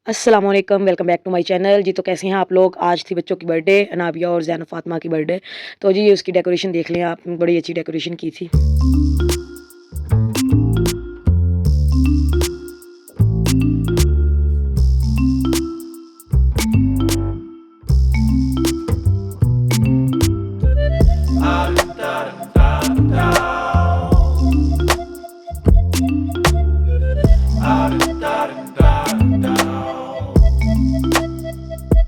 अस्सलाम वालेकुम, welcome back to my channel. जी, तो कैसे हैं आप लोग? आज थी बच्चों की बर्थडे, अनाबिया और ज़ैन फ़ातिमा की बर्थडे। तो जी, उसकी डेकोरेशन देख लें आप, बड़ी अच्छी डेकोरेशन की थी।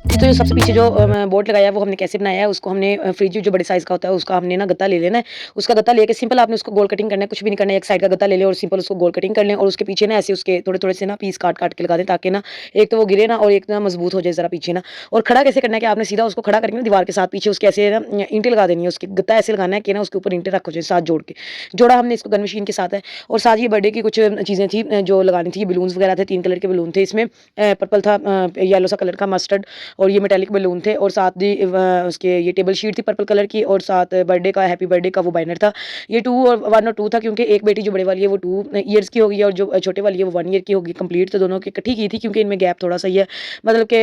जी, तो जो सबसे पीछे जो बोर्ड लगाया है वो हमने कैसे बनाया है, उसको हमने फ्रिज जो बड़े साइज़ का होता है उसका हमने ना गत्ता ले लेना है। उसका गत्ता लेके सिंपल आपने उसको गोल कटिंग करना है, कुछ भी नहीं करना है, एक साइड का गत्ता ले लें और सिंपल उसको गोल कटिंग कर लें और उसके पीछे ना ऐसे उसके थोड़े-थोड़े से ना पीस काट-काट के लगा दें, ताकि ना एक तो वो गिरे ना और एक ना मज़बूत हो जाए ज़रा पीछे ना। और खड़ा कैसे करना है कि आपने सीधा उसको खड़ा करके ना दीवार के साथ पीछे उसके ऐसे ना ईंटें लगा देनी है, उसकी गत्ता ऐसे लगाना है कि ना उसके ऊपर ईंटें रखो, साथ जोड़ के। जोड़ा हमने इसको गन मशीन के साथ है। और साथ ही बर्थडे की कुछ चीज़ें थी जो लगानी थी, बलून्स वगैरह थे, 3 कलर के बलून थे इसमें। पर्पल था, येलो सा कलर का मस्टर्ड, और ये मेटालिक बलून थे, और साथ ही उसके ये टेबल शीट थी पर्पल कलर की, और साथ बर्थडे का हैप्पी बर्थडे का वो बैनर था। ये 2 और 1 और 2 था, क्योंकि एक बेटी जो बड़े वाली है वो 2 ईयर्स की होगी और जो छोटे वाली है वो 1 ईयर की होगी कंप्लीट। तो दोनों की इकट्ठी की थी, क्योंकि इनमें गैप थोड़ा सा ही है, मतलब कि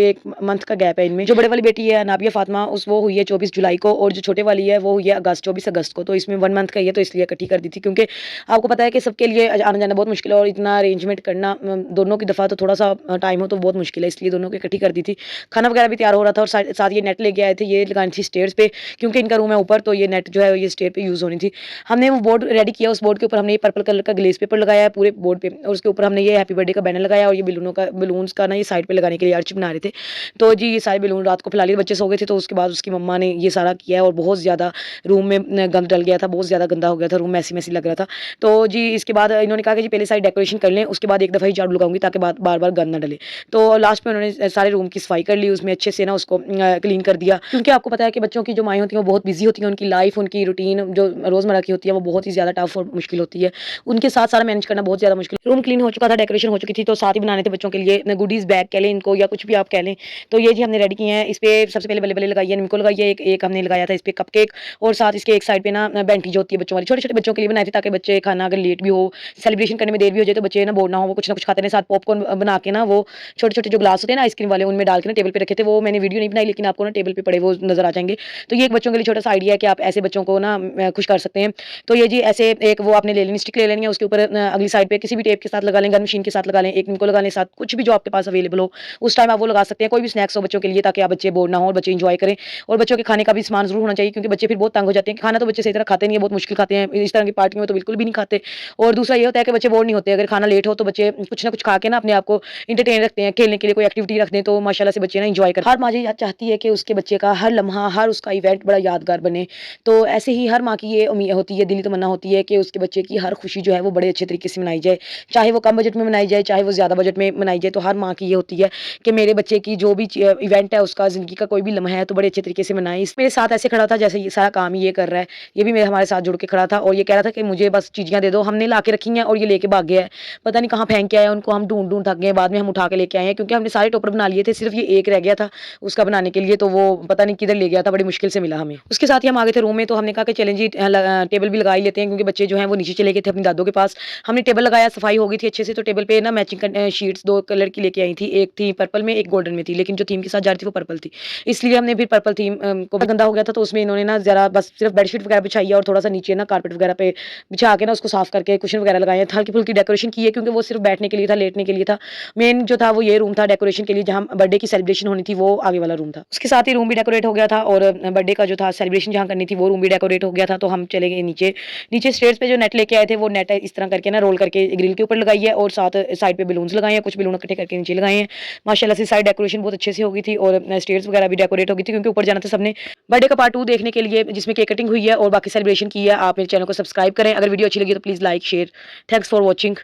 1 मंथ का गैप है इनमें। जो बड़े वाली बेटी है नाबिया फातिमा, उस वो हुई है 24 जुलाई को, और जो छोटे वाली है वो हुई है 24 अगस्त को। तो इसमें 1 मंथ का ही है, तो इसलिए इकट्ठी कर दी थी, क्योंकि आपको पता है कि सबके लिए आना जाना बहुत मुश्किल है, और इतना अरेंजमेंट करना दोनों की दफ़ा तो थोड़ा सा टाइम हो तो बहुत मुश्किल है, इसलिए दोनों की इकट्ठी कर दी थी। खाना वगैरह भी तैयार हो रहा था, और साथ ये नेट लेके आए थे, ये लगानी थी स्टेयर्स पे, क्योंकि इनका रूम है ऊपर, तो ये नेट जो है ये स्टेयर पे यूज़ होनी थी। हमने वो बोर्ड रेडी किया, उस बोर्ड के ऊपर हमने ये पर्पल कलर का ग्लेज़ पेपर लगाया है पूरे बोर्ड पे, और उसके ऊपर हमने ये हैप्पी बर्थडे का बैनर लगाया, और ये बलून्स का ना ये साइड पे लगाने के लिए आर्च बना रहे थे। तो जी, ये सारे बलून रात को फैला लिए, बच्चे सो गए थे, तो उसके बाद उसकी मम्मा ने ये सारा किया है, और बहुत ज़्यादा रूम में गंद डल गया था, बहुत ज़्यादा गंदा हो गया था रूम, मैसी-मैसी लग रहा था। तो जी, इसके बाद इन्होंने कहा कि जी पहले सारी डेकोरेशन कर लें, उसके बाद एक दफ़ा ही झाड़ू लगाऊँगी, ताकि बार-बार गंद ना डले। तो लास्ट में उन्होंने सारे रूम की सफाई कर ली, उसमें अच्छे से ना उसको क्लीन कर दिया, क्योंकि आपको पता है कि बच्चों की जो माएँ होती हैं वो बहुत बिज़ी होती हैं, उनकी लाइफ़, उनकी रूटीन जो रोज़मर्रा की होती है वो बहुत ही ज़्यादा टफ़ और मुश्किल होती है। उनके साथ सारा मैनेज करना बहुत ज़्यादा मुश्किल। रूम क्लीन हो चुका था, डेकोरेशन हो चुकी थी, तो साथ ही बनाने थे बच्चों के लिए गुडीज़ बैग कह लें इनको, या कुछ भी आप कह लें। तो ये जी हमने रेडी किए हैं। इस पे सबसे पहले बल्ले-बल्ले लगाई है, निम्को लगाई है, एक हमने लगाया था इस पे कपकेक, और साथ इसके एक साइड पे ना बैंटी जो होती है बच्चों वाली, छोटे-छोटे बच्चों के लिए बनाई थी, ताकि बच्चे खाना अगर लेट भी हो, सेलिब्रेशन करने में देर भी हो जाए, तो बच्चे ना बोर ना हो, वो कुछ ना कुछ खाते रहें। साथ पॉपकॉर्न बना के ना वो छोटे-छोटे जो ग्लास होते हैं ना आइसक्रीम वाले, उनमें डाल के ना टेबल पे रखे थे। वो मैंने वीडियो नहीं बनाई, लेकिन आपको ना टेबल पे पड़े वो नज़र आ जाएँगे। तो ये एक बच्चों के लिए छोटा-सा आइडिया है कि आप ऐसे बच्चों को ना खुश कर सकते हैं। तो ये जी ऐसे एक वो आपने ले लेनी, स्टिक ले लेनी है, उसके ऊपर अगली साइड पे किसी भी टेप के साथ लगा लें, गन मशीन के साथ लगा लें, एक निम्को लगा लें, साथ कुछ भी जो आपके पास अवेलेबल हो, उस टाइम आप वो लगा सकते हैं। कोई भी स्नैक्स हो बच्चों के लिए, ताकि आप बच्चे बोर ना हो और बच्चे एन्जॉय करें। और बच्चों के खाने का भी सामान ज़रूर होना चाहिए, क्योंकि बच्चे फिर बहुत तंग हो जाते हैं कि खाना तो बच्चे सही तरह खाते नहीं है, बहुत मुश्किल खाते हैं। इस तरह की पार्टियों में तो बिल्कुल भी नहीं खाते। और दूसरा ये होता है कि बच्चे बोर नहीं होते। अगर खाना लेट हो तो बच्चे कुछ ना कुछ खा के ना अपने आप को एंटरटेन रखते हैं, खेलने के लिए कोई एक्टिविटी रख दें, तो माशाल्लाह से बच्चे ना एन्जॉय करते हैं। हर माँ ये चाहती है कि उसके बच्चे का हर लम्हा, हर उसका इवेंट बड़ा यादगार बने। तो ऐसे ही हर माँ की ये होती है, दिली तमन्ना होती है कि उसके बच्चे की हर खुशी जो है वो बड़े अच्छे तरीके से मनाई जाए। चाहे वो कम बजट में मनाई जाए, चाहे वो ज़्यादा बजट में मनाई जाए, तो हर माँ की ये होती है कि मेरे बच्चे की जो भी इवेंट है, उसका ज़िंदगी का कोई भी लम्हा है, तो बड़े अच्छे तरीके से मनाएँ। इस मेरे साथ ऐसे खड़ा था जैसे ये सारा काम ही ये कर रहा है। ये भी मेरे हमारे साथ जुड़ के खड़ा था, और ये कह रहा था कि मुझे बस चीज़ियाँ दे दो। हमने ला के रखी हैं और ये लेके भाग गया है। पता नहीं कहाँ फेंक के आया, उनको हम ढूँढ-ढूँढ थक गए, बाद में हम उठा के लेके आए हैं, क्योंकि हमने सारे टोपर बना लिए थे, सिर्फ़ ये एक रह गया था उसका बनाने के लिए, तो वो पता नहीं किधर ले गया था, बड़ी मुश्किल से मिला हमें। उसके साथ ही हम आ गए थे रूम में, तो हमने कहा कि चलें जी टेबल भी लगा ही लेते हैं, क्योंकि बच्चे जो हैं वो नीचे चले गए थे अपनी दादों के पास। हमने टेबल लगाया, सफाई हो गई थी अच्छे से, तो टेबल पे ना मैचिंग शीट्स 2 कलर की लेके आई थी, एक थी पर्पल में, एक गोल्डन में थी, लेकिन जो थीम के साथ जा रही थी वो पर्पल थी। इसलिए हमने फिर पर्पल थीम को गंदा हो गया था, तो उसमें इन्होंने ना ज़रा बस सिर्फ बेडशीट वगैरह बिछाई है, और थोड़ा-सा नीचे ना कारपेट वगैरह पे बिछा के ना उसको साफ करके कुशन वगैरह लगाए हैं। हल्की-फुल्की डेकोरेशन की है, क्योंकि वो सिर्फ बैठने के लिए था, लेटने के लिए था। मेन जो था वो ये रूम था डेकोरेशन के लिए, जहाँ बर्थडे की सेलिब्रेशन होनी थी, वो आगे वाला रूम था। उसके साथ ही रूम भी डेकोरेट हो गया था, और बर्थडे का जो था सेलिब्रेशन जहाँ करनी थी वो रूम भी डेकोरेट हो गया था। तो हम चले गए नीचे। नीचे स्टेयर्स पे जो नेट लेके आए थे, वो नेट इस तरह करके ना रोल करके ग्रिल के ऊपर लगाई है, और साथ साइड पे बलून्स लगाए हैं, कुछ बलून इकट्ठे करके नीचे लगाए हैं। माशाल्लाह से साइड डेकोरेशन बहुत अच्छे से हो गई थी, और स्टेयर्स वगैरह भी डेकोरेट हो गई थी, क्योंकि ऊपर जाना था सबने। बर्थडे का पार्ट 2 देखने के लिए, जिसमें केक कटिंग हुई है और बाकी सेलिब्रेशन की है, आप मेरे चैनल को सब्सक्राइब करें। अगर वीडियो अच्छी लगी तो please like, share. Thanks for watching.